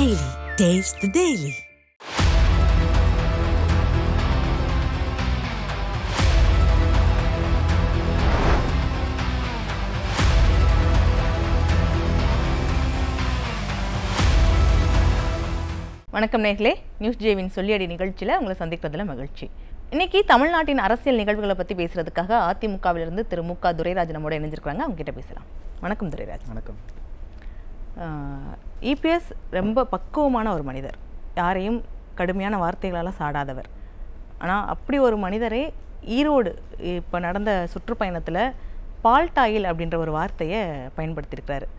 Daily. Taste the Daily. வணக்கம் நேர்களே, news ஜேவின் சொல்லியடி நிகழ்ச்சியில் உங்களை சந்திக்கிறதுல மகிழ்ச்சி. இன்னைக்கு தமிழ்நாட்டின் அரசியல் நிகழ்வுகளை பற்றி பேசுறதுக்காக அதிமுகவிலிருந்து திரு மு.க. துரைராஜ் நம்மோட இணைஞ்சிருக்கிறாங்க. அவங்க கிட்ட பேசலாம். வணக்கம் துரைராஜ். வணக்கம். இபிஎஸ் ரொம்ப பக்குவமான ஒரு மனிதர், யாரையும் கடுமையான வார்த்தைகளால் சாடாதவர். ஆனால் அப்படி ஒரு மனிதரை ஈரோடு இப்போ நடந்த சுற்றுப்பயணத்தில் பால்டாயில் அப்படின்ற ஒரு வார்த்தையை பயன்படுத்தியிருக்கிறாரு.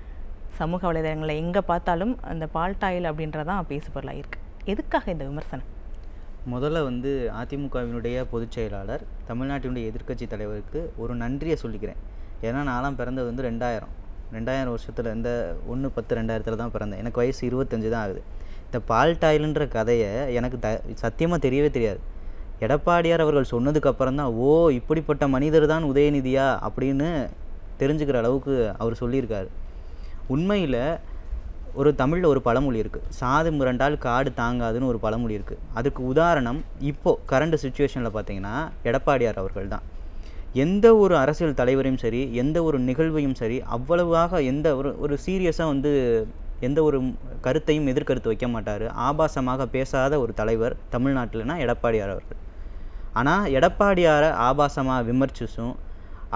சமூக வலைதளங்களில் எங்கே பார்த்தாலும் அந்த பால்டாயில் அப்படின்றதான் பேசுபொருளாக இருக்குது. எதுக்காக இந்த விமர்சனம்? முதல்ல அதிமுகவினுடைய பொதுச் செயலாளர், தமிழ்நாட்டினுடைய எதிர்க்கட்சி தலைவருக்கு ஒரு நன்றியை சொல்லிக்கிறேன். ஏன்னா நான்லாம் பிறந்தது 2000 வருஷத்தில், இந்த 1/10/2000 தான் பிறந்தேன். எனக்கு வயசு 25 தான் ஆகுது. இந்த பால்டாயிலுன்ற கதையை எனக்கு சத்தியமாக தெரியவே தெரியாது. எடப்பாடியார் அவர்கள் சொன்னதுக்கப்புறம் தான், ஓ இப்படிப்பட்ட மனிதர் தான் உதயநிதியா அப்படின்னு தெரிஞ்சுக்கிற அளவுக்கு அவர் சொல்லியிருக்காரு. உண்மையில் ஒரு தமிழில் ஒரு பழமொழி இருக்குது, சாது முரண்டால் காடு தாங்காதுன்னு ஒரு பழமொழி இருக்குது. அதுக்கு உதாரணம் இப்போது கரண்ட் சுச்சுவேஷனில் பார்த்தீங்கன்னா எடப்பாடியார் அவர்கள் தான். எந்த ஒரு அரசியல் தலைவரையும் சரி, எந்த ஒரு நிகழ்வையும் சரி, அவ்வளவாக எந்த ஒரு சீரியஸாக எந்த ஒரு கருத்தையும் எதிர்கருத்து வைக்க மாட்டார். ஆபாசமாக பேசாத ஒரு தலைவர் தமிழ்நாட்டில்னா எடப்பாடியார் அவர்கள். ஆனால் எடப்பாடியாரை ஆபாசமாக விமர்சிச்சும்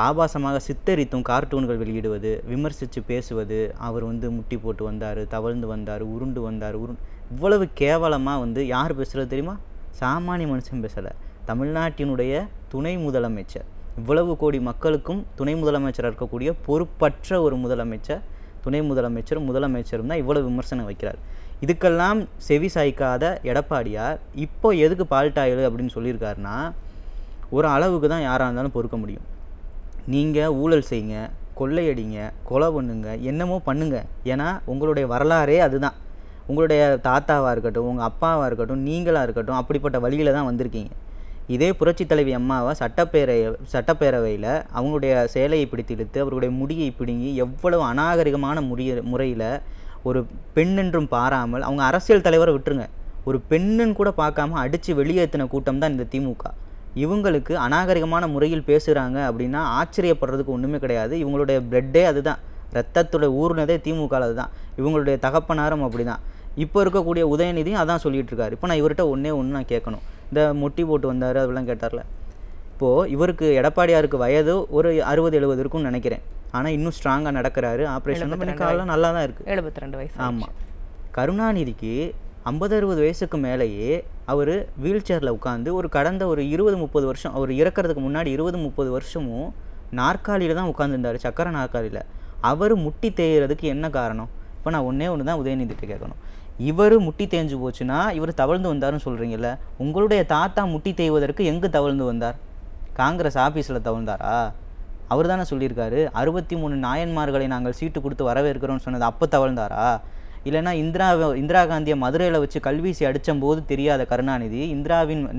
ஆபாசமாக சித்தரித்தும் கார்ட்டூன்கள் வெளியிடுவது, விமர்சித்து பேசுவது, அவர் முட்டி போட்டு வந்தார், தவழ்ந்து வந்தார், உருண்டு வந்தார், இவ்வளவு கேவலமாக யார் பேசுகிறது தெரியுமா? சாமானிய மனுஷன் பேசலை, தமிழ்நாட்டினுடைய துணை முதலமைச்சர். இவ்வளவு கோடி மக்களுக்கும் துணை முதலமைச்சராக இருக்கக்கூடிய பொறுப்பற்ற ஒரு முதலமைச்சர், துணை முதலமைச்சரும் தான் இவ்வளவு விமர்சனம் வைக்கிறார். இதுக்கெல்லாம் செவி சாய்க்காத எடப்பாடியார் இப்போ எதுக்கு பால்டாயில் அப்படின்னு சொல்லியிருக்காருன்னா, ஒரு அளவுக்கு தான் யாராக இருந்தாலும் பொறுக்க முடியும். நீங்கள் ஊழல் செய்யுங்க, கொள்ளையடிங்க, கொலை பண்ணுங்க, என்னமோ பண்ணுங்க. ஏன்னா உங்களுடைய வரலாறே அதுதான். உங்களுடைய தாத்தாவாக இருக்கட்டும், உங்கள் அப்பாவாக இருக்கட்டும், நீங்களாக இருக்கட்டும், அப்படிப்பட்ட வழியில் தான் வந்திருக்கீங்க. இதே புரட்சி தலைவி அம்மாவை சட்டப்பேரவையில் அவங்களுடைய சேலையை பிடித்து இழுத்து, அவருடைய முடியை பிடுங்கி, எவ்வளவு அநாகரிகமான முறையில் ஒரு பெண்ணென்றும் பாராமல், அவங்க அரசியல் தலைவரை விட்டுருங்க, ஒரு பெண்ணுன்னு கூட பார்க்காம அடித்து வெளியேற்றின கூட்டம் தான் இந்த திமுக. இவங்களுக்கு அநாகரிகமான முறையில் பேசுகிறாங்க அப்படின்னா ஆச்சரியப்படுறதுக்கு ஒன்றுமே கிடையாது. இவங்களுடைய பிளட்டே அதுதான், ரத்தத்தோட ஊர்னதே திமுக அதுதான். இவங்களுடைய தகப்பனாரும் அப்படி தான். இப்போ இருக்கக்கூடிய உதயநிதியும் அதான் சொல்லிகிட்டு இருக்காரு. இப்போ நான் இவர்கிட்ட ஒன்று நான் கேட்கணும், இந்த மொட்டி போட்டு வந்தார் அதெல்லாம் கேட்டார்ல, இப்போது இவருக்கு எடப்பாடியாருக்கு வயது ஒரு 60-70 இருக்கும்னு நினைக்கிறேன். ஆனால் இன்னும் ஸ்ட்ராங்காக நடக்கிறாரு. ஆப்ரேஷன் பண்ணி காலம் நல்லா தான் இருக்குது, 72 வயசு. ஆமாம். கருணாநிதிக்கு 50-60 வயசுக்கு மேலேயே அவர் வீல் சேரில் உட்காந்து கடந்த ஒரு 20-30 வருஷம், அவர் இறக்கிறதுக்கு முன்னாடி 20-30 வருஷமும் நாற்காலியில் தான் உட்காந்துருந்தார், சக்கரை நாற்காலியில். அவர் முட்டி தேய்கிறதுக்கு என்ன காரணம்? இப்போ நான் ஒன்று தான் உதயநிதிட்ட கேட்கணும். இவர் முட்டி தேஞ்சு போச்சுன்னா இவர் தவழ்ந்து வந்தார்னு சொல்கிறீங்கல்ல, உங்களுடைய தாத்தா முட்டி தேய்வதற்கு எங்கே தவழ்ந்து வந்தார்? காங்கிரஸ் ஆஃபீஸில் தவழ்ந்தாரா? அவர் தானே சொல்லியிருக்காரு, 63 நாயன்மார்களை நாங்கள் சீட்டு கொடுத்து வரவேற்கிறோம்னு சொன்னது, அப்போ தவழ்ந்தாரா? இல்லைனா இந்திரா காந்தியை மதுரையில் வச்சு கல்வீசி அடித்தம்போது தெரியாத கருணாநிதி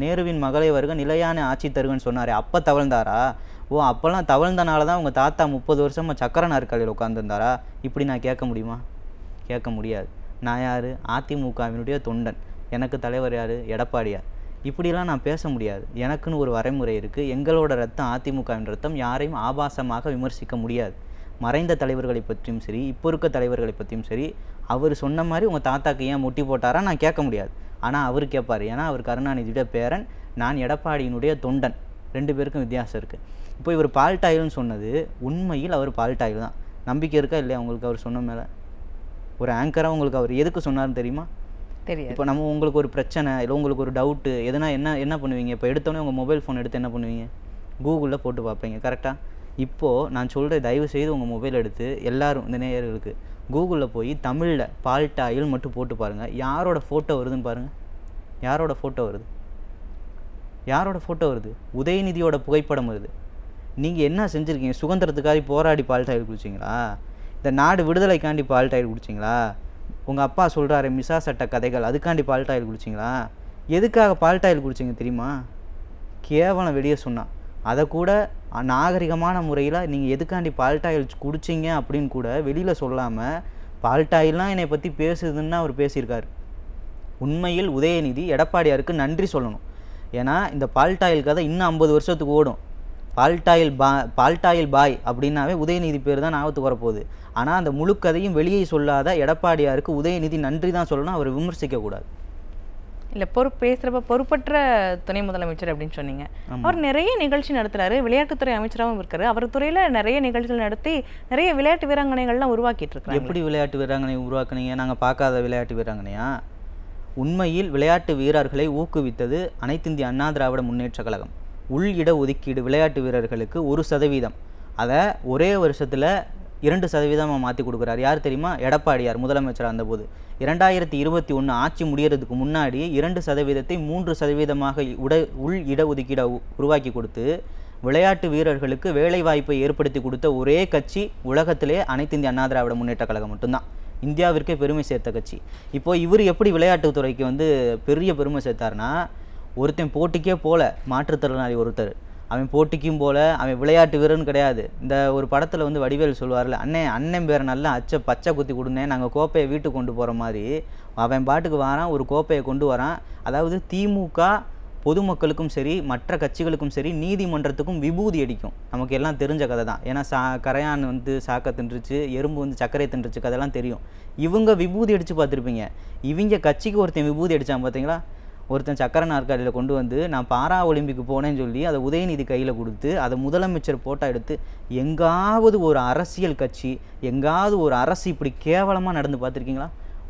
நேருவின் மகளை வருக நிலையான ஆட்சி தருகன்னு சொன்னார், அப்போ தவழ்ந்தாரா? ஓ அப்போல்லாம் தவழ்ந்தனால தான் உங்கள் தாத்தா 30 வருஷமாக சக்கர நாற்காலியில் உட்காந்துருந்தாரா? இப்படி நான் கேட்க முடியுமா? கேட்க முடியாது. நான் யார்? அதிமுகவினுடைய தொண்டன். எனக்கு தலைவர் யார்? எடப்பாடியார். இப்படிலாம் நான் பேச முடியாது. எனக்குன்னு ஒரு வரைமுறை இருக்குது. எங்களோட ரத்தம், அதிமுகவின் ரத்தம், யாரையும் ஆபாசமாக விமர்சிக்க முடியாது. மறைந்த தலைவர்களை பற்றியும் சரி, இப்போ இருக்க தலைவர்களை பற்றியும் சரி, அவர் சொன்ன மாதிரி உங்கள் தாத்தாக்கு ஏன் முட்டி போட்டாரா நான் கேட்க முடியாது. ஆனால் அவர் கேட்பார், ஏன்னா அவர் கருணாநிதியோட பேரன், நான் எடப்பாடியினுடைய தொண்டன். 2 பேருக்கும் வித்தியாசம் இருக்குது. இப்போ இவர் பால்டாயில்னு சொன்னது உண்மையில் அவர் பால்டாயில் தான். நம்பிக்கை இருக்கா இல்லையா உங்களுக்கு அவர் சொன்ன மேலே? ஒரு ஆங்கராக உங்களுக்கு அவர் எதுக்கு சொன்னார்னு தெரியுமா? தெரியாது. இப்போ உங்களுக்கு ஒரு பிரச்சனை இல்லை, உங்களுக்கு ஒரு டவுட்டு எதுனா என்ன பண்ணுவீங்க? இப்போ எடுத்தோடனே உங்கள் மொபைல் ஃபோன் எடுத்து என்ன பண்ணுவீங்க? கூகுளில் போட்டு பார்ப்பீங்க, கரெக்டாக? இப்போது நான் சொல்கிறேன், தயவு செய்து உங்கள் மொபைல் எடுத்து எல்லாரும் இந்த நேயர்களுக்கு கூகுளில் போய் தமிழில் பால்டாயில் மட்டும் போட்டு பாருங்கள். யாரோட ஃபோட்டோ வருதுன்னு பாருங்கள். யாரோட ஃபோட்டோ வருது? உதயநிதியோட புகைப்படம் வருது. நீங்கள் என்ன செஞ்சுருக்கீங்க? சுதந்திரத்துக்காக போராடி பால்டாயில் குடிச்சிங்களா? இந்த நாடு விடுதலைக்காண்டி பால்டாயில் குடிச்சிங்களா? உங்கள் அப்பா சொல்கிறாரு மிசா சட்ட கதைகள், அதுக்காண்டி பால்டாயில் குடிச்சிங்களா? எதுக்காக பால்டாயில் குடிச்சிங்க தெரியுமா? கேவலம் வெளியே சொன்னான். அதை கூட நாகரிகமான முறையில் நீங்கள் எதுக்காண்டி பால்டாயில் குடிச்சிங்க அப்படின்னு கூட வெளியில் சொல்லாமல், பால்டாயிலாம் என்னை பற்றி பேசுதுன்னு அவர் பேசியிருக்காரு. உண்மையில் உதயநிதி எடப்பாடியாருக்கு நன்றி சொல்லணும். ஏன்னா இந்த பால்டாயில் கதை இன்னும் 50 வருஷத்துக்கு ஓடும். பால்டாயில் பாய் அப்படின்னாவே உதயநிதி பேர் தான் ஞாபகத்துக்கு வரப்போகுது. ஆனால் அந்த முழு கதையும் வெளியே சொல்லாத எடப்பாடியாருக்கு உதயநிதி நன்றி தான் சொல்லணும், அவரை விமர்சிக்கக்கூடாது. இல்லை பேசுகிறப்ப பொறுப்பற்ற துணை முதலமைச்சர் அப்படின்னு சொன்னீங்க. அவர் நிறைய நிகழ்ச்சி நடத்துகிறாரு, விளையாட்டுத்துறை அமைச்சராகவும் இருக்காரு. அவர் துறையில் நிறைய நிகழ்ச்சிகள் நடத்தி நிறைய விளையாட்டு வீராங்கனைகள்லாம் உருவாக்கிட்டு இருக்காங்க. எப்படி விளையாட்டு வீராங்கனை உருவாக்குனீங்க? நாங்கள் பார்க்காத விளையாட்டு வீராங்கனையா? உண்மையில் விளையாட்டு வீரர்களை ஊக்குவித்தது அனைத்திந்திய அண்ணா திராவிட முன்னேற்ற கழகம். உள் இட ஒதுக்கீடு விளையாட்டு வீரர்களுக்கு 1%, அதை ஒரே வருஷத்தில் 2% மாற்றி கொடுக்குறாரு. யார் தெரியுமா? எடப்பாடியார் முதலமைச்சராக இருந்தபோது 2021 ஆட்சி முடியறதுக்கு முன்னாடி 2%ஐ 3% உள் இட ஒதுக்கீடை உருவாக்கி கொடுத்து விளையாட்டு வீரர்களுக்கு வேலைவாய்ப்பை ஏற்படுத்தி கொடுத்த ஒரே கட்சி உலகத்திலே அனைத்து இந்திய அண்ணா திராவிட முன்னேற்ற கழகம் மட்டும்தான். இந்தியாவிற்கே பெருமை சேர்த்த கட்சி. இப்போ இவர் எப்படி விளையாட்டுத்துறைக்கு பெரிய பெருமை சேர்த்தாருன்னா, ஒருத்தன் போட்டிக்கே போல, மாற்றுத்திறனாளி ஒருத்தர், அவன் போட்டிக்கும் போல, அவன் விளையாட்டு வீரன் கிடையாது. இந்த ஒரு படத்தில் வடிவேல் சொல்லுவார்ல, அண்ணன் பேரை நல்லா பச்சை குத்தி கொடுனே, நாங்கள் கோப்பையை வீட்டுக்கு கொண்டு போகிற மாதிரி அவன் பாட்டுக்கு வரான், ஒரு கோப்பையை கொண்டு வரான். அதாவது திமுக பொதுமக்களுக்கும் சரி மற்ற கட்சிகளுக்கும் சரி நீதிமன்றத்துக்கும் விபூதி அடிக்கும். நமக்கு எல்லாம் தெரிஞ்ச கதை தான். ஏன்னா கரையான் சாக்கை தின்றுச்சு, எறும்பு சர்க்கரை தின்றுச்சு, கதையெல்லாம் தெரியும். இவங்க விபூதி அடித்து பார்த்துருப்பீங்க. இவங்க கட்சிக்கு ஒருத்தன் விபூதி அடித்தான் பார்த்தீங்களா? ஒருத்தன் சக்கரை நாற்காலியில் கொண்டு நான் பாரா ஒலிம்பிக்கு போனேன்னு சொல்லி அதை உதயநிதி கையில் கொடுத்து அதை முதலமைச்சர் போட்டோ எடுத்து, எங்காவது ஒரு அரசியல் கட்சி, எங்காவது ஒரு அரசு இப்படி கேவலமாக நடந்து பார்த்துருக்கீங்களா?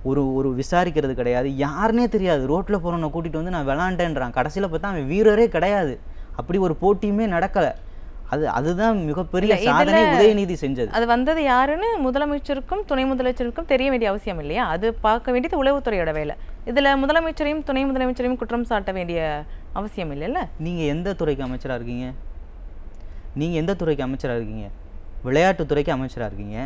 ஒரு விசாரிக்கிறது கிடையாது, யாருன்னே தெரியாது. ரோட்டில் போகிறவனை கூட்டிகிட்டு நான் விளாண்டேன்றான், கடைசியில் பார்த்தா அவன் வீரரே கிடையாது. அப்படி ஒரு போட்டியுமே நடக்கலை. அதுதான் மிகப்பெரிய சாதனை உதயநிதி செஞ்சது. அது வந்தது யாருன்னு முதலமைச்சருக்கும் துணை முதலமைச்சருக்கும் தெரிய வேண்டிய அவசியம் இல்லையா? அது பார்க்க வேண்டியது உளவுத்துறையோட வேலை. இதில் முதலமைச்சரையும் துணை முதலமைச்சரையும் குற்றம் சாட்ட வேண்டிய அவசியம் இல்லைல்ல. நீங்கள் எந்த துறைக்கு அமைச்சராக இருக்கீங்க? விளையாட்டுத்துறைக்கு அமைச்சராக இருக்கீங்க.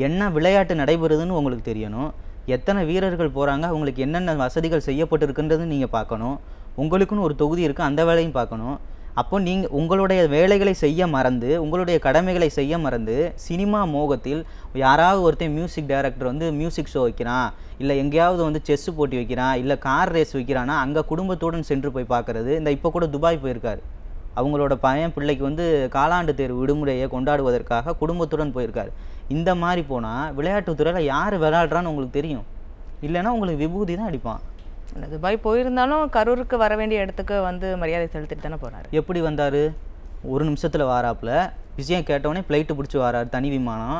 என்ன விளையாட்டு நடைபெறுதுன்னு உங்களுக்கு தெரியணும். எத்தனை வீரர்கள் போகிறாங்க, அவங்களுக்கு என்னென்ன வசதிகள் செய்யப்பட்டிருக்குன்றதுன்னு நீங்கள் பார்க்கணும். உங்களுக்குன்னு ஒரு தொகுதி இருக்குது, அந்த வேலையும் பார்க்கணும். அப்போ நீங்கள் உங்களுடைய வேலைகளை செய்ய மறந்து, உங்களுடைய கடமைகளை செய்ய மறந்து, சினிமா மோகத்தில் யாராவது ஒருத்தன் மியூசிக் டைரக்டர் மியூசிக் ஷோ வைக்கிறான், இல்லை எங்கேயாவது செஸ்ஸு போட்டி வைக்கிறான், இல்லை கார் ரேஸ் வைக்கிறான்னா அங்கே குடும்பத்துடன் சென்று போய் பார்க்குறது. இப்போ கூட துபாய் போயிருக்காரு, அவங்களோட பையன் பிள்ளைக்கு காலாண்டு தேர்வு விடுமுறையை கொண்டாடுவதற்காக குடும்பத்துடன் போயிருக்காரு. இந்த மாதிரி போனால் விளையாட்டுத்துறையில் யார் விளையாடுறான்னு உங்களுக்கு தெரியும். இல்லைன்னா உங்களுக்கு விபூதி தான் அடிப்பான். துபாய் போயிருந்தாலும் கரூருக்கு வர வேண்டிய இடத்துக்கு மரியாதை செலுத்திட்டு தானே போனார். எப்படி வந்தார்? ஒரு நிமிஷத்தில் வாராப்பில் விஷயம் கேட்டவொடனே ஃப்ளைட்டு பிடிச்சி வராரு, தனி விமானம்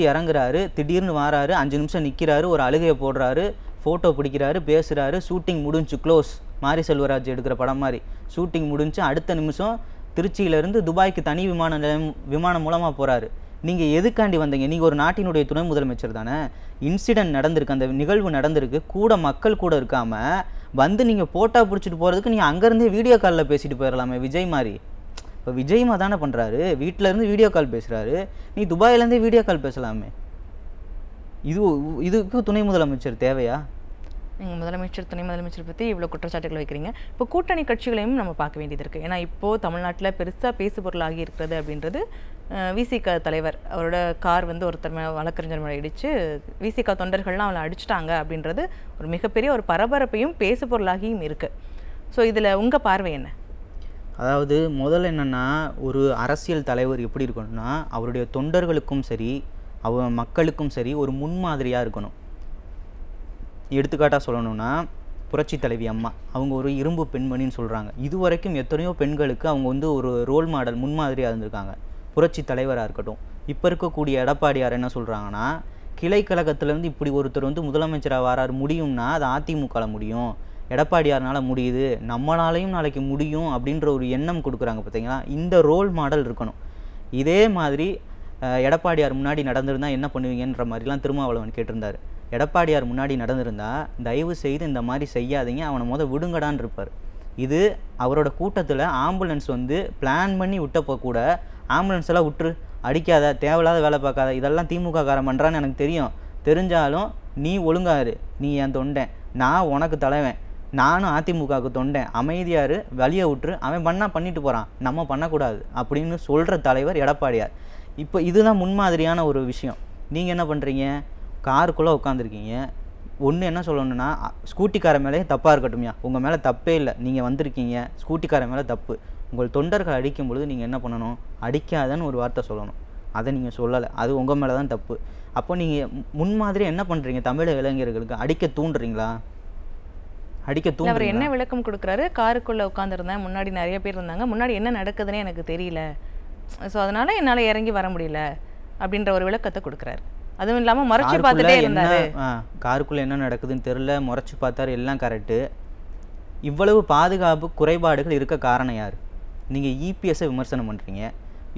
இறங்குறாரு. திடீர்னு வாராரு, 5 நிமிஷம் நிற்கிறாரு, ஒரு அழுகையை போடுறாரு, ஃபோட்டோ பிடிக்கிறாரு, பேசுகிறாரு. ஷூட்டிங் முடிஞ்சு க்ளோஸ், மாரி செல்வராஜ் எடுக்கிற படம் மாதிரி ஷூட்டிங் முடிஞ்சு அடுத்த நிமிஷம் திருச்சியிலேருந்து துபாய்க்கு தனி விமானம் மூலமாக போகிறாரு. நீங்கள் எதுக்காண்டி வந்தீங்க? நீங்கள் ஒரு நாட்டினுடைய துணை முதலமைச்சர் தானே. இன்சிடென்ட் நடந்திருக்கு, அந்த நிகழ்வு நடந்திருக்கு, கூட மக்கள் கூட இருக்காமல் நீங்கள் ஃபோட்டோ பிடிச்சிட்டு போகிறதுக்கு நீங்கள் அங்கேருந்தே வீடியோ காலில் பேசிட்டு போயிடலாமே, விஜய் மாதிரி. இப்போ விஜய்மா தானே பண்ணுறாரு, வீட்டிலேருந்து வீடியோ கால் பேசுகிறாரு, நீ துபாயிலேருந்தே வீடியோ கால் பேசலாமே. இதுக்கு துணை முதலமைச்சர் தேவையா? நீங்கள் முதலமைச்சர் துணை முதலமைச்சர் பற்றி இவ்வளோ குற்றச்சாட்டுகள் வைக்கிறீங்க. இப்போ கூட்டணி கட்சிகளையும் நம்ம பார்க்க வேண்டியது இருக்குது. ஏன்னா இப்போது தமிழ்நாட்டில் பெருசாக பேசு பொருளாகி இருக்கிறது அப்படின்றது விசிக தலைவர் அவரோட கார் ஒருத்தர் வழக்கறிஞர் மேலே இடித்து விசிக தொண்டர்கள்லாம் அவளை அடிச்சிட்டாங்க அப்படின்றது ஒரு மிகப்பெரிய ஒரு பரபரப்பையும் பேசு பொருளாகியும் இருக்குது. ஸோ இதில் உங்கள் பார்வை என்ன? அதாவது முதல்ல என்னென்னா, ஒரு அரசியல் தலைவர் எப்படி இருக்கணும்னா, அவருடைய தொண்டர்களுக்கும் சரி மக்களுக்கும் சரி ஒரு முன்மாதிரியாக இருக்கணும். எடுத்துக்காட்டாக சொல்லணும்னா, புரட்சி தலைவி அம்மா அவங்க ஒரு இரும்பு பெண்மணின்னு சொல்கிறாங்க. இதுவரைக்கும் எத்தனையோ பெண்களுக்கு அவங்க ஒரு ரோல் மாடல், முன்மாதிரியாக இருந்திருக்காங்க. புரட்சி தலைவராக இருக்கட்டும். இப்போ இருக்கக்கூடிய எடப்பாடியார் என்ன சொல்கிறாங்கன்னா, கிளை கழகத்துலேருந்து இப்படி ஒருத்தர் முதலமைச்சராக வராரு, முடியும்னா அது அதிமுகவில் முடியும், எடப்பாடியார்னால் முடியுது, நம்மளாலையும் நாளைக்கு முடியும் அப்படின்ற ஒரு எண்ணம் கொடுக்குறாங்க. பார்த்தீங்களா? இந்த ரோல் மாடல் இருக்கணும். இதே மாதிரி எடப்பாடியார் முன்னாடி நடந்திருந்தால் என்ன பண்ணுவீங்கன்ற மாதிரிலாம் திருமாவளவன் கேட்டிருந்தார். எடப்பாடியார் முன்னாடி நடந்திருந்தா தயவு செய்து இந்த மாதிரி செய்யாதீங்க, அவனை விடுங்கடான்னு இருப்பார். இது அவரோட கூட்டத்தில் ஆம்புலன்ஸ் பிளான் பண்ணி விட்டப்போ கூட ஆம்புலன்ஸ் எல்லாம் விட்டுரு, அடிக்காத, தேவையில்லாத வேலை பார்க்காத, இதெல்லாம் திமுக காரன் பண்ணுறான்னு எனக்கு தெரியும், தெரிஞ்சாலும் நீ ஒழுங்காரு, நீ என் தொண்டன், நான் உனக்கு தலைவன், நானும் அதிமுகவுக்கு தொண்டேன், அமைதியாரு, வழியை விட்டுரு, அவன் பண்ணிட்டு போகிறான், நம்ம பண்ணக்கூடாது அப்படின்னு சொல்கிற தலைவர் எடப்பாடியார். இப்போ இதுதான் முன்மாதிரியான ஒரு விஷயம். நீங்கள் என்ன பண்ணுறீங்க? காருக்குள்ளே உட்காந்துருக்கீங்க, ஒன்று என்ன சொல்லணும்னா, ஸ்கூட்டிக்கார மேலே தப்பாக இருக்கட்டும்யா, உங்கள் மேலே தப்பே இல்லை, நீங்கள் வந்திருக்கீங்க, ஸ்கூட்டிக்கார மேலே தப்பு. உங்கள் தொண்டர்கள் அடிக்கும் பொழுது நீங்கள் என்ன பண்ணணும், அடிக்காதன்னு ஒரு வார்த்தை சொல்லணும். அதை நீங்கள் சொல்லலை, அது உங்கள் மேலே தான் தப்பு. அப்போ நீங்கள் முன்மாதிரி என்ன பண்ணுறீங்க, தமிழக இளைஞர்களுக்கு அடிக்க தூண்டுறீங்களா? அடிக்க அவர் தூண்டுறீங்களா? என்ன விளக்கம் கொடுக்குறாரு, காருக்குள்ளே உட்காந்துருந்தேன், முன்னாடி நிறைய பேர் இருந்தாங்க, முன்னாடி என்ன நடக்குதுன்னே எனக்கு தெரியல, ஸோ அதனால் என்னால் இறங்கி வர முடியல அப்படின்ற ஒரு விளக்கத்தை கொடுக்குறாரு. அதுவும் இல்லாமல் முறைச்சி பார்த்துட்டே இருந்தாரு. காருக்குள்ளே என்ன நடக்குதுன்னு தெரியல, முறைச்சி பார்த்தாரு, எல்லாம் கரெக்டு. இவ்வளவு பாதுகாப்பு குறைபாடுகள் இருக்க காரணம் யார்? நீங்கள் இபிஎஸ்ஸை விமர்சனம் பண்ணுறீங்க.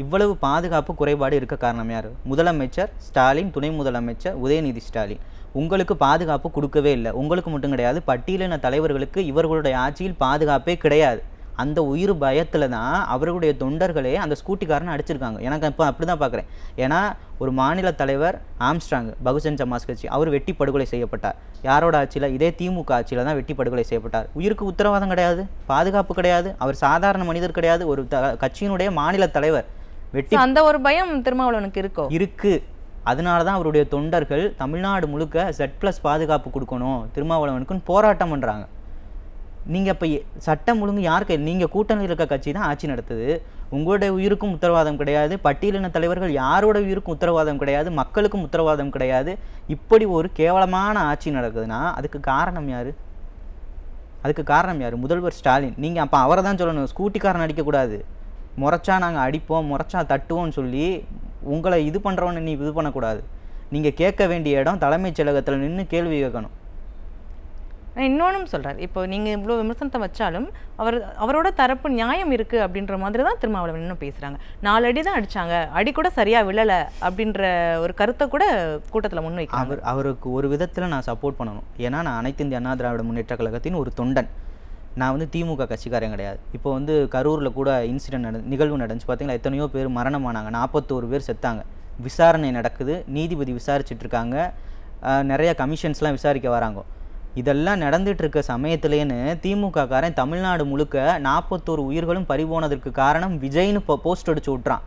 இவ்வளவு பாதுகாப்பு குறைபாடு இருக்க காரணம் யார்? முதலமைச்சர் ஸ்டாலின், துணை முதலமைச்சர் உதயநிதி ஸ்டாலின். உங்களுக்கு பாதுகாப்பு கொடுக்கவே இல்லை. உங்களுக்கு மட்டும் கிடையாது, பட்டியலின தலைவர்களுக்கு இவர்களுடைய ஆட்சியில் பாதுகாப்பே கிடையாது. அந்த உயிர் பயத்தில் தான் அவர்களுடைய தொண்டர்களே அந்த ஸ்கூட்டிக்காரனை அடிச்சிருக்காங்க. எனக்கு இப்போ அப்படி தான் பார்க்குறேன். ஏன்னா ஒரு மாநில தலைவர் ஆம்ஸ்ட்ராங், பகுஜன் சமாஜ் கட்சி, அவர் வெட்டி படுகொலை செய்யப்பட்டார். யாரோட ஆட்சியில்? இதே திமுக ஆட்சியில் தான் வெட்டி படுகொலை செய்யப்பட்டார். உயிருக்கு உத்தரவாதம் கிடையாது, பாதுகாப்பு கிடையாது, அவர் சாதாரண மனிதர் கிடையாது, ஒரு கட்சியினுடைய மாநில தலைவர். வெட்டி அந்த ஒரு பயம் திருமாவளவனுக்கு இருக்கோ? இருக்கு. அதனால தான் அவருடைய தொண்டர்கள் தமிழ்நாடு முழுக்க Z+ பாதுகாப்பு கொடுக்கணும் திருமாவளவனுக்குன்னு போராட்டம் பண்ணுறாங்க. நீங்கள் இப்போ சட்டம் ஒழுங்கு யாருக்கு? நீங்கள் கூட்டணியில் இருக்க கட்சி தான் ஆட்சி நடத்துது. உங்களுடைய உயிருக்கும் உத்தரவாதம் கிடையாது, பட்டியலின தலைவர்கள் யாரோட உயிருக்கும் உத்தரவாதம் கிடையாது, மக்களுக்கும் உத்தரவாதம் கிடையாது. இப்படி ஒரு கேவலமான ஆட்சி நடக்குதுன்னா அதுக்கு காரணம் யார்? அதுக்கு காரணம் யார்? முதல்வர் ஸ்டாலின். நீங்கள் அப்போ அவரை தான் சொல்லணும், ஸ்கூட்டிக்காரன் அடிக்கக்கூடாது, முறைச்சா நாங்கள் அடிப்போம், முறைச்சா தட்டுவோம்னு சொல்லி உங்களை இது பண்ணுறவன்னு நீ இது பண்ணக்கூடாது. நீங்கள் கேட்க வேண்டிய இடம் தலைமைச் செயலகத்தில் நின்று கேள்வி கேட்கணும். இன்னொன்றும் சொல்கிறார், இப்போ நீங்கள் இவ்வளோ விமர்சனத்தை வச்சாலும் அவரோட தரப்பு நியாயம் இருக்குது அப்படின்ற மாதிரி தான் திருமாவளவன் இன்னும் பேசுகிறாங்க. 4 அடி தான் அடித்தாங்க, அடி கூட சரியாக விழலை அப்படின்ற ஒரு கருத்தை கூட கூட்டத்தில் முன்வைக்கிறாங்க. அவருக்கு ஒரு விதத்தில் நான் சப்போர்ட் பண்ணணும். ஏன்னா நான் அனைத்து இந்திய அண்ணா திராவிட முன்னேற்ற கழகத்தின் ஒரு தொண்டன். நான் வந்து திமுக கட்சிக்காரன் கிடையாது. இப்போ வந்து கரூரில் கூட நிகழ்வு நடந்துச்சு பார்த்தீங்களா, எத்தனையோ பேர் மரணமானாங்க, 41 பேர் செத்தாங்க. விசாரணை நடக்குது, நீதிபதி விசாரிச்சுட்ருக்காங்க, நிறைய கமிஷன்ஸ்லாம் விசாரிக்க வராங்க. இதெல்லாம் நடந்துட்டு இருக்க சமயத்துலேன்னு திமுக காரன் தமிழ்நாடு முழுக்க 41 உயிர்களும் பறிபோனதற்கு காரணம் விஜய்னு போஸ்ட் அடிச்சு விட்றான்.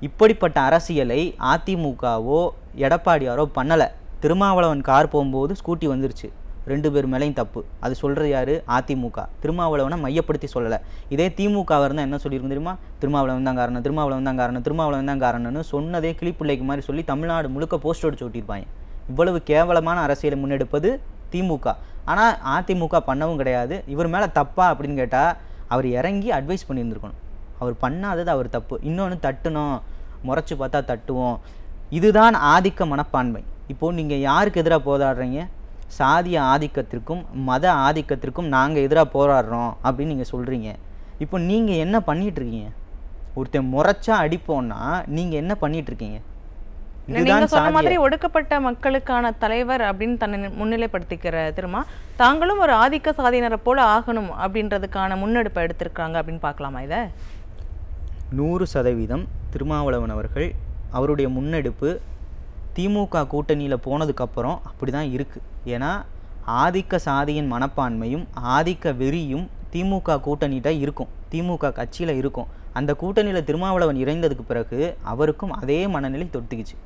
இப்படிப்பட்ட அரசியலை அதிமுகவோ எடப்பாடியாரோ பண்ணலை. திருமாவளவன் கார் போகும்போது ஸ்கூட்டி வந்துருச்சு, 2 பேர் மேலேயும் தப்பு. அது சொல்கிறது யார்? அதிமுக. திருமாவளவனை மையப்படுத்தி சொல்லலை. இதே திமுக இருந்தால் என்ன சொல்லியிருக்கும் தெரியுமா? திருமாவளவன் தான் காரணம், திருமாவளவன் தான் காரணம், திருமாவளவன் தான் காரணம்னு சொன்னதே கிளிப்பிள்ளைக்கு மாதிரி சொல்லி தமிழ்நாடு முழுக்க போஸ்ட் அடிச்சு விட்டிருப்பாங்க. இவ்வளவு கேவலமான அரசியலை முன்னெடுப்பது திமுக. ஆனால் அதிமுக பண்ணவும் கிடையாது. இவர் மேலே தப்பா அப்படின்னு கேட்டால் அவர் இறங்கி அட்வைஸ் பண்ணியிருந்துருக்கணும். அவர் பண்ணாதது அவர் தப்பு. இன்னொன்று, தட்டணும், முறைச்சி பார்த்தா தட்டுவோம், இதுதான் ஆதிக்க மனப்பான்மை. இப்போது நீங்கள் யாருக்கு எதிராக போராடுறீங்க? சாதிய ஆதிக்கத்திற்கும் மத ஆதிக்கத்திற்கும் நாங்கள் எதிராக போராடுறோம் அப்படின்னு நீங்கள் சொல்கிறீங்க. இப்போ நீங்கள் என்ன பண்ணிகிட்ருக்கீங்க? ஒருத்தன் முறைச்சா அடிப்போன்னா நீங்கள் என்ன பண்ணிகிட்ருக்கீங்க? நீங்க சொன்ன மாதிரி ஒடுக்கப்பட்ட மக்களுக்கான தலைவர் அப்படின்னு தன்னை முன்னிலைப்படுத்திக்கிற திருமா தாங்களும் ஒரு ஆதிக்க சாதியினரை போல ஆகணும் அப்படின்றதுக்கான முன்னெடுப்பை எடுத்திருக்காங்க அப்படின்னு பார்க்கலாமா? இதை 100% திருமாவளவன் அவர்கள் அவருடைய முன்னெடுப்பு திமுக கூட்டணியில் போனதுக்கப்புறம் அப்படி தான் இருக்குது. ஏன்னா ஆதிக்க சாதியின் மனப்பான்மையும் ஆதிக்க வெறியும் திமுக கூட்டணிகிட்ட இருக்கும், திமுக கட்சியில் இருக்கும். அந்த கூட்டணியில் திருமாவளவன் இறைந்ததுக்கு பிறகு அவருக்கும் அதே மனநிலை தொட்டுக்குச்சு.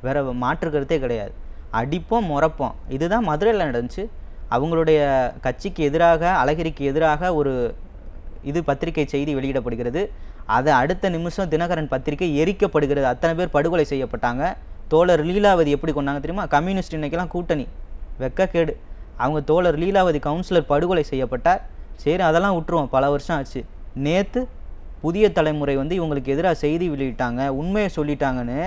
வேற மாற்று கருத்தே கிடையாது. அடிப்போம், முறைப்போம். இதுதான் மதுரையில் நடந்துச்சு. அவங்களுடைய கட்சிக்கு எதிராக, அழகிரிக்கு எதிராக ஒரு பத்திரிகை செய்தி வெளியிடப்படுகிறது. அதை அடுத்த நிமிஷம் தினகரன் பத்திரிகை எரிக்கப்படுகிறது. அத்தனை பேர் படுகொலை செய்யப்பட்டாங்க. தோழர் லீலாவதி எப்படி கொண்டாங்க தெரியுமா? கம்யூனிஸ்ட் இன்னைக்கெல்லாம் கூட்டணி வெக்கக்கேடு. அவங்க தோழர் லீலாவதி கவுன்சிலர் படுகொலை செய்யப்பட்டார். சரி, அதெல்லாம் விட்டுருவோம், பல வருஷம் ஆச்சு. நேற்று புதிய தலைமுறை இவங்களுக்கு எதிராக செய்தி வெளியிட்டாங்க, உண்மையை சொல்லிட்டாங்கன்னு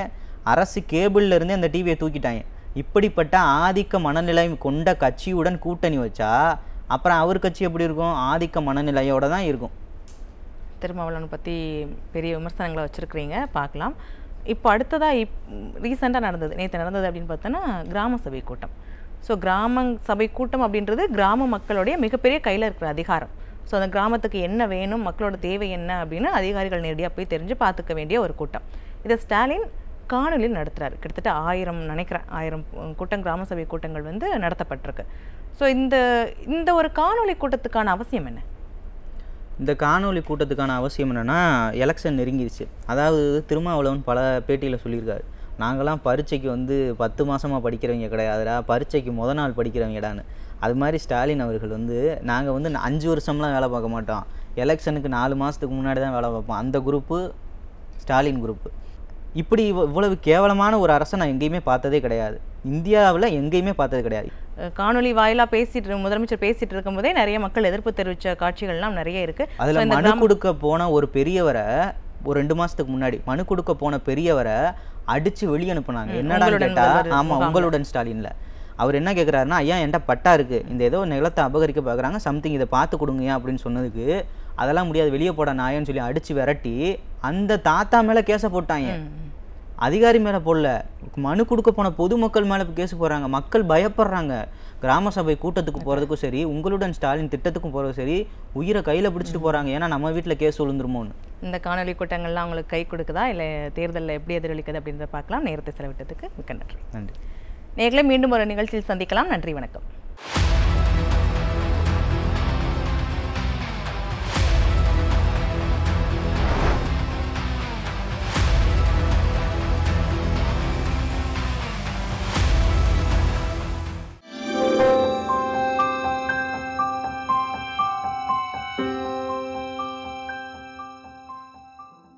அரசு கேபிள்ல இருந்தே அந்த டிவியை தூக்கிட்டாங்க. இப்படிப்பட்ட ஆதிக்க மனநிலை கொண்ட கட்சியுடன் கூட்டணி வச்சா அப்புறம் அவர் கட்சி எப்படி இருக்கும்? ஆதிக்க மனநிலையோட தான் இருக்கும். திருமாவளவனை பற்றி பெரிய விமர்சனங்களை வச்சுருக்கிறீங்க, பார்க்கலாம். இப்போ அடுத்ததாக ரீசெண்டாக நடந்தது, நேற்று நடந்தது அப்படின்னு பார்த்தோன்னா கிராம சபை கூட்டம். ஸோ கிராம சபை கூட்டம் அப்படின்றது கிராம மக்களுடைய மிகப்பெரிய கையில் இருக்கிற அதிகாரம். ஸோ அந்த கிராமத்துக்கு என்ன வேணும், மக்களோட தேவை என்ன அப்படின்னு அதிகாரிகள் நேரடியாக போய் தெரிஞ்சு பார்த்துக்க வேண்டிய ஒரு கூட்டம். இதை ஸ்டாலின் காணொலியில் நடத்துகிறார். கிட்டத்தட்ட 1000 கூட்டம், கிராம சபை கூட்டங்கள் நடத்தப்பட்டிருக்கு. ஸோ இந்த ஒரு காணொலி கூட்டத்துக்கான அவசியம் என்ன? இந்த காணொலி கூட்டத்துக்கான அவசியம் என்னென்னா, எலெக்ஷன் நெருங்கிடுச்சு. அதாவது திருமாவளவன் பல பேட்டியில் சொல்லியிருக்காரு, நாங்களாம் பரீட்சைக்கு வந்து 10 மாதமாக படிக்கிறவங்க கிடையாதுடா, பரீட்சைக்கு நாள் படிக்கிறவங்கடான்னு. அது மாதிரி ஸ்டாலின் அவர்கள் வந்து நாங்கள் வந்து 5 வருஷம்லாம் வேலை பார்க்க மாட்டோம், எலெக்ஷனுக்கு 4 மாதத்துக்கு முன்னாடி தான் வேலை பார்ப்போம், அந்த குரூப்பு ஸ்டாலின் குரூப்பு. இப்படி இவ்வளவு கேவலமான ஒரு அரசை நான் எங்கேயுமே பார்த்ததே கிடையாது, இந்தியாவில் எங்கேயுமே பார்த்தது கிடையாது. காணொலி வாயிலாக முதலமைச்சர் பேசிட்டு இருக்கும்போதே நிறைய மக்கள் எதிர்ப்பு தெரிவித்த காட்சிகள்லாம் நிறைய இருக்கு. அதில் மனு கொடுக்க போன ஒரு பெரியவரை ஒரு 2 மாதத்துக்கு முன்னாடி மனு கொடுக்க போன பெரியவரை அடித்து வெளியே அனுப்புனாங்க. என்னடா கேட்டால், ஆமாம் உங்களுடன் ஸ்டாலினில் அவர் என்ன கேட்குறாருன்னா, ஐயா என்கிட்ட பட்டா இருக்குது, இந்த ஏதோ நிலத்தை அபகரிக்க பார்க்குறாங்க, சம்திங் இதை பார்த்து கொடுங்கயா அப்படின்னு சொன்னதுக்கு, அதெல்லாம் முடியாது வெளியே போட நாயன்னு சொல்லி அடித்து விரட்டி அந்த தாத்தா மேலே கேஸை போட்டாங்க. அதிகாரி மேலே போடல, மனு கொடுக்க போன பொதுமக்கள் மேலே கேஸ் போடுறாங்க. மக்கள் பயப்படுறாங்க. கிராம சபை கூட்டத்துக்கு போகிறதுக்கும் சரி, உங்களுடன் ஸ்டாலின் திட்டத்துக்கும் போகிறதுக்கும் சரி, உயிரை கையில் பிடிச்சிட்டு போகிறாங்க. ஏன்னா நம்ம வீட்டில் கேஸ் விழுந்துருமோன்னு. இந்த காணொலி கூட்டங்கள்லாம் அவங்களுக்கு கை கொடுக்குதா இல்லை தேர்தலில் எப்படி எதிரொலிக்குது அப்படின்றத பார்க்கலாம். நேரத்தை செலவிட்டதுக்கு மிக்க நன்றி. நன்றி. நேர்களை மீண்டும் ஒரு நிகழ்ச்சியில் சந்திக்கலாம். நன்றி, வணக்கம்.